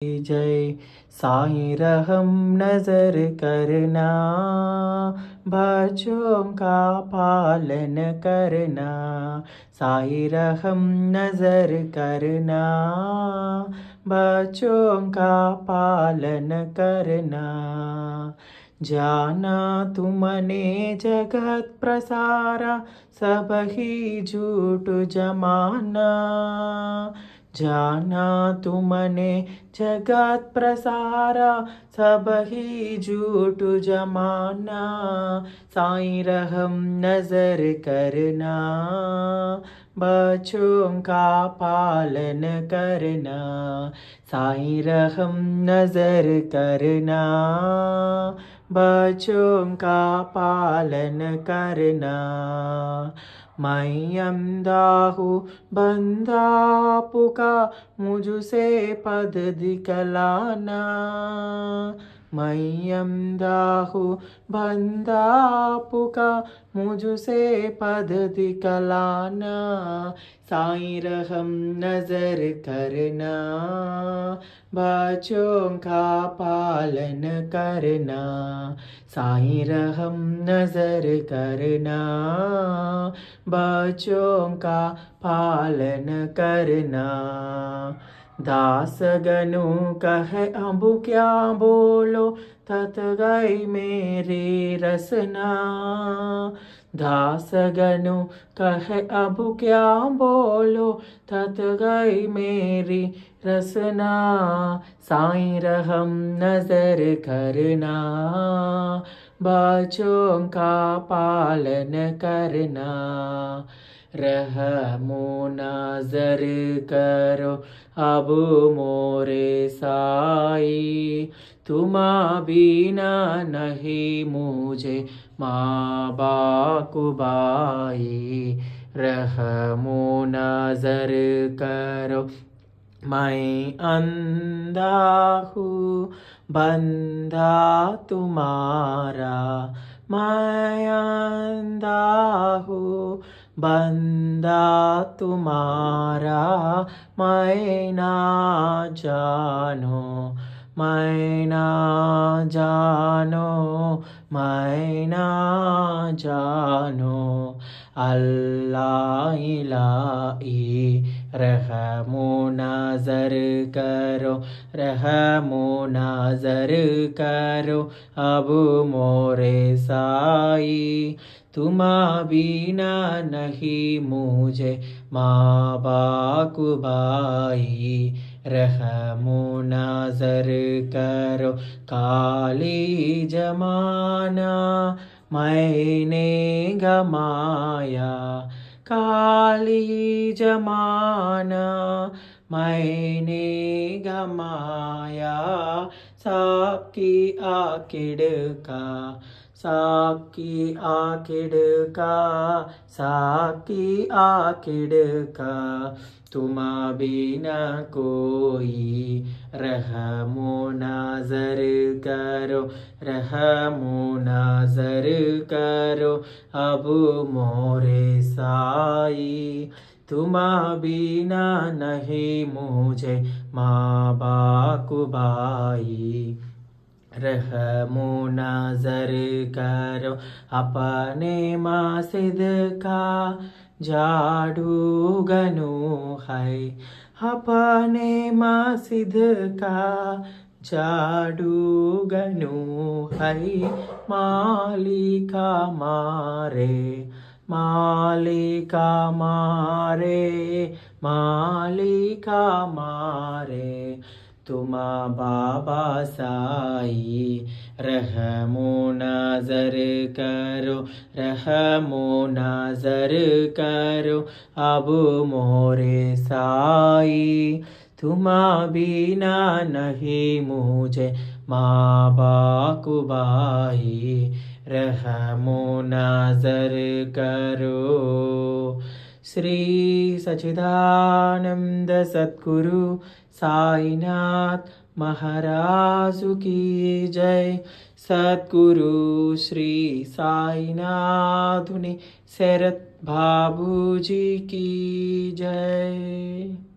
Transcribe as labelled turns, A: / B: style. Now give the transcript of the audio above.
A: जय साईं रहम नजर करना, बच्चों का पालन करना। साईं रहम नजर करना, बच्चों का पालन करना। जाना तुमने जगत प्रसारा, सब ही झूठ जमाना। जाना तुमने जगत प्रसारा, सब ही झूठ जमाना। साईं रहम नजर करना, बच्चों का पालन करना। साईं रहम नजर करना, बच्चों का पालन करना। मैं अंधा हूँ बंदा पुका, मुझसे पद दिखलाना। मैं अंधा हूँ बंदा पुका, मुझसे पद दिखलाना। साईं रहम नजर करना, बच्चों का पालन करना। साईं रहम नजर करना, बच्चों का पालन करना। दास गनु कहे अब क्या बोलो, तत गई मेरी रसना। दास गनु कहे अब क्या बोलो, तत गई मेरी रसना। साईं रहम नजर करना, बच्चों का पालन करना। रहमो नजर करो अब मोरे साई, तुम बिना नहीं मुझे माँ बाकुबाई। रहमो नजर करो मैं अंधा हूँ बंदा तुम्हारा। मैं अंधा हूँ बंदा तुम्हारा। मैं ना जानो, मैं ना जानो, मैं ना जानो। अल्लाह इलाही रहमो नजर करो, रहमो नजर करो अब मोरे साई। तुम बिना नहीं मुझे माँ बाकुबाई। रहमो नजर करो काली जमाना, मैंने गमाया। काली जमाना मैंने गमाया। सबकी आखिर का, सबकी आखिर का, सबकी आखिर का। तुम बिना कोई। रहमो नजर करो, रहमो नजर करो अब मोरे साई। तुम बिना नहीं मुझे माँ बाकुबाई। रहमो नजर करो अपने मस्जिद का झाड़ू गनु है। अपने मस्जिद का झाड़ू गनु है। मालिका मारे, मालिका मारे, मालिका मारे। तुम बाबा साई। रहमो नजर करो, रहमो नजर करो अब मोरे साई। तुम बिना नहीं मुझे माँ बाकुबाई। रहमो नजर करो। श्री सच्चिदानंद सद्गुरु साईनाथ महाराज की जय। सद्गुरु श्री साईनाथुनि शरत बाबूजी की जय।